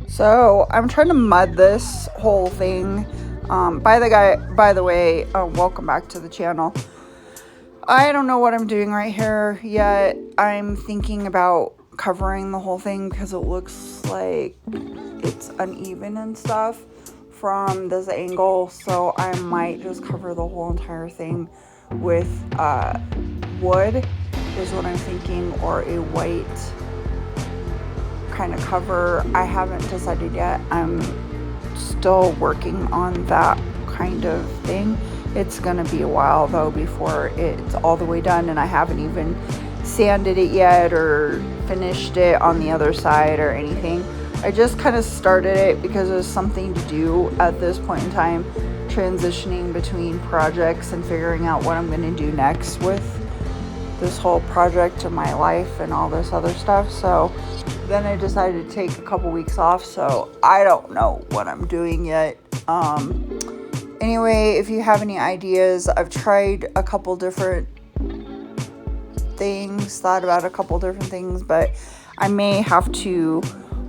So I'm trying to mud this whole thing. By the way, welcome back to the channel. I don't know what I'm doing right here yet. I'm thinking about covering the whole thing because it looks like it's uneven and stuff from this angle. So I might just cover the whole entire thing with wood is what I'm thinking, or a white kind of cover. I haven't decided yet. I'm still working on that kind of thing. It's gonna be a while though before it's all the way done, and I haven't even sanded it yet or finished it on the other side or anything. I just kind of started it because there's something to do at this point in time, transitioning between projects and figuring out what I'm going to do next with this whole project of my life and all this other stuff. So then I decided to take a couple weeks off, so I don't know what I'm doing yet. Anyway, if you have any ideas, I've tried a couple different things, thought about a couple different things, but I may have to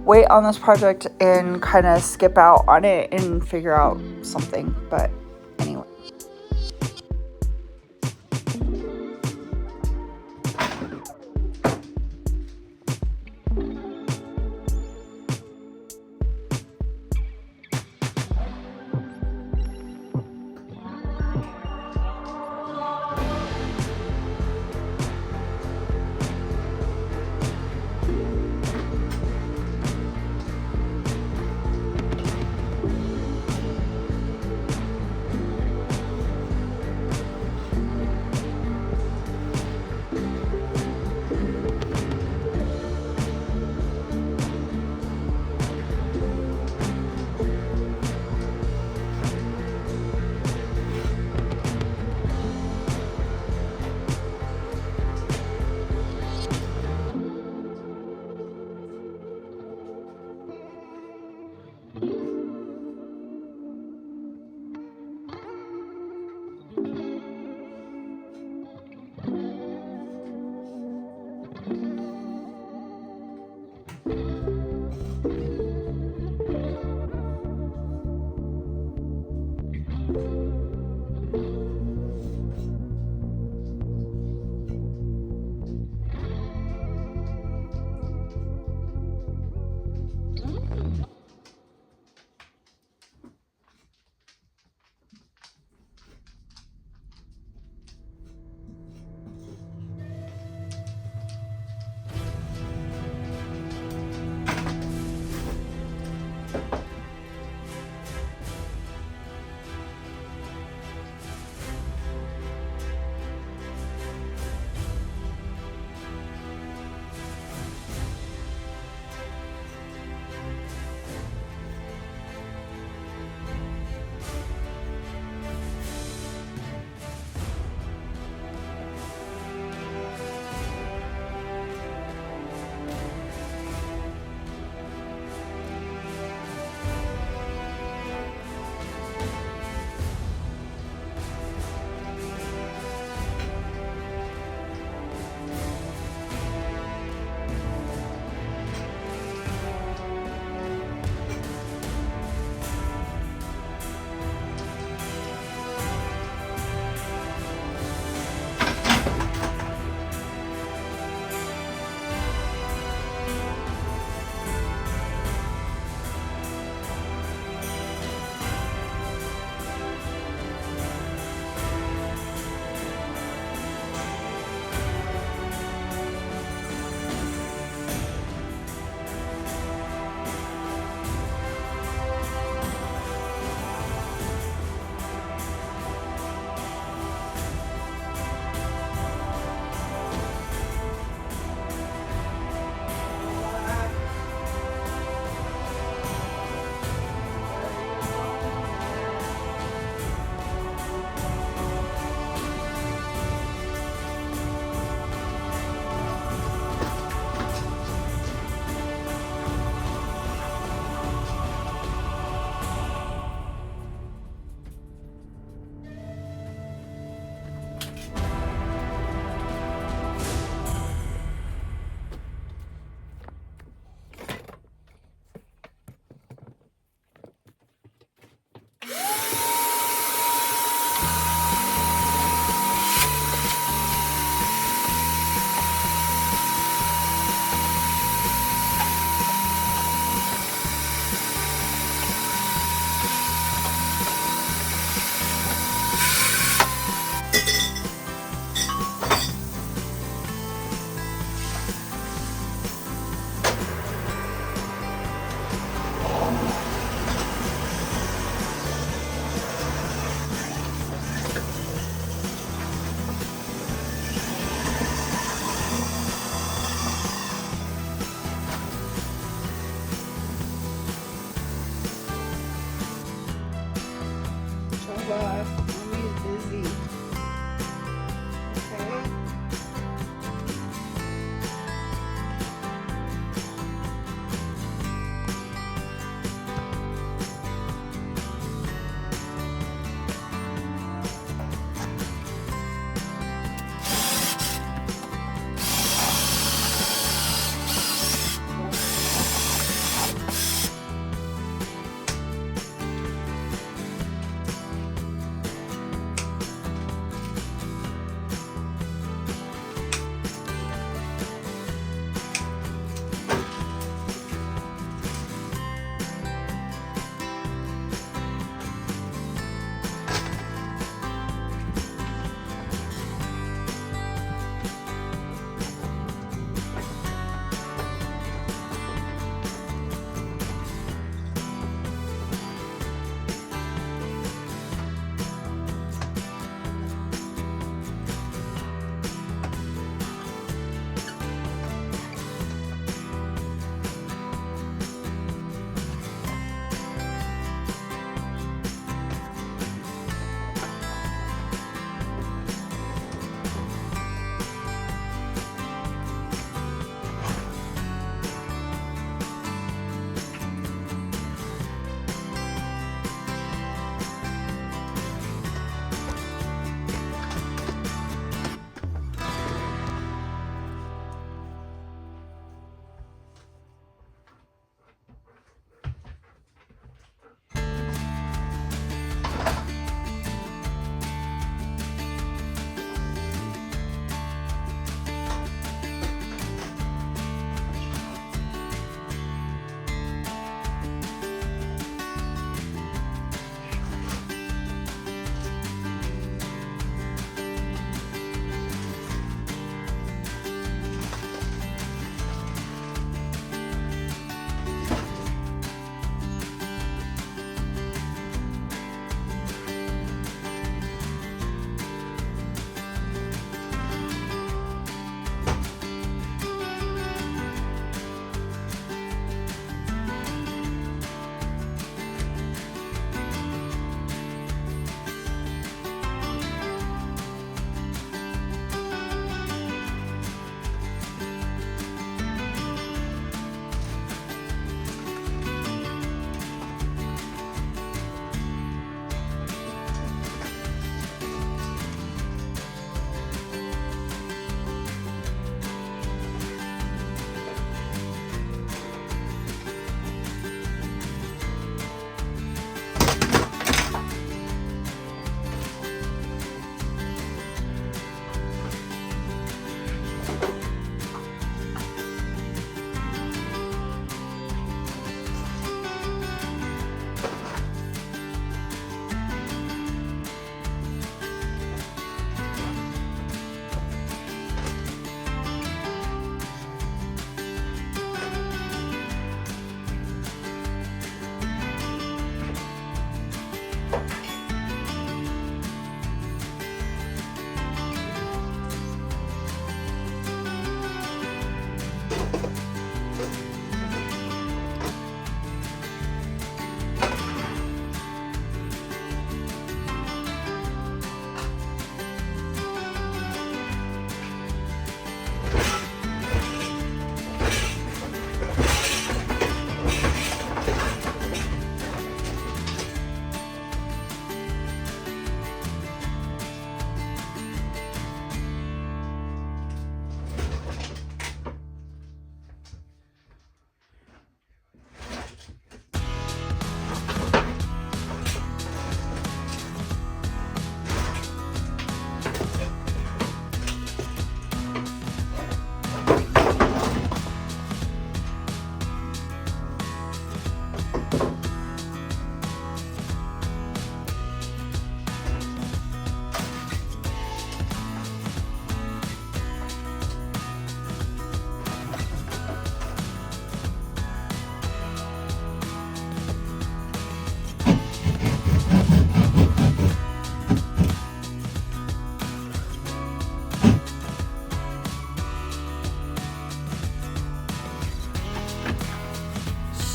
wait on this project and kind of skip out on it and figure out something. But anyway.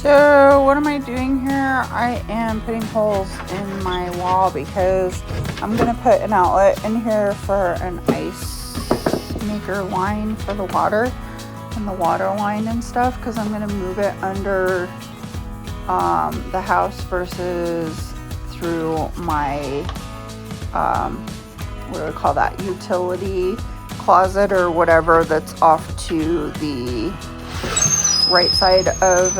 So what am I doing here? I am putting holes in my wall because I'm gonna put an outlet in here for an ice maker line for the water and the water line and stuff, because I'm gonna move it under the house versus through my what do we call that, utility closet or whatever that's off to the right side of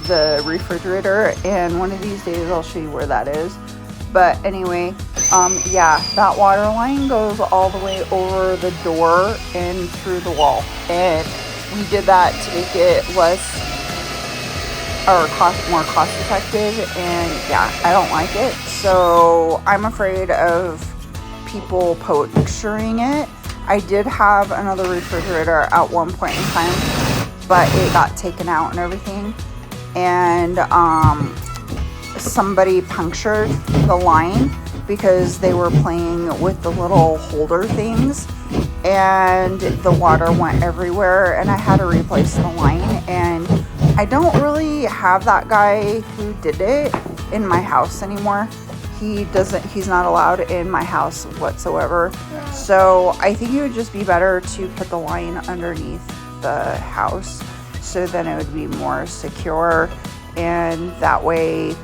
the refrigerator. And one of these days I'll show you where that is. But anyway, yeah, that water line goes all the way over the door and through the wall, and we did that to make it less or more cost effective. And yeah, I don't like it, so I'm afraid of people puncturing it. I did have another refrigerator at one point in time, but it got taken out and everything, and somebody punctured the line because they were playing with the little holder things, and the water went everywhere, and I had to replace the line. And I don't really have that guy who did it in my house anymore. He's not allowed in my house whatsoever. So I think it would just be better to put the line underneath the house, so then it would be more secure, and that way,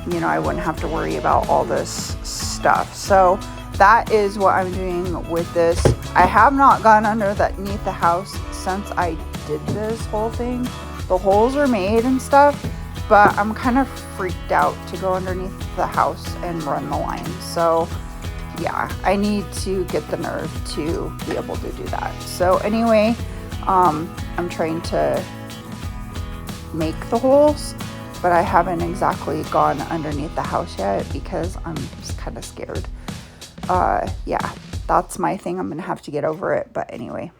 you know, I wouldn't have to worry about all this stuff. So that is what I'm doing with this. I have not gone underneath the house since I did this whole thing. The holes are made and stuff, but I'm kind of freaked out to go underneath the house and run the line. So yeah, I need to get the nerve to be able to do that. So anyway, I'm trying to make the holes, but I haven't exactly gone underneath the house yet because I'm just kind of scared. Yeah, that's my thing. I'm gonna have to get over it, but anyway.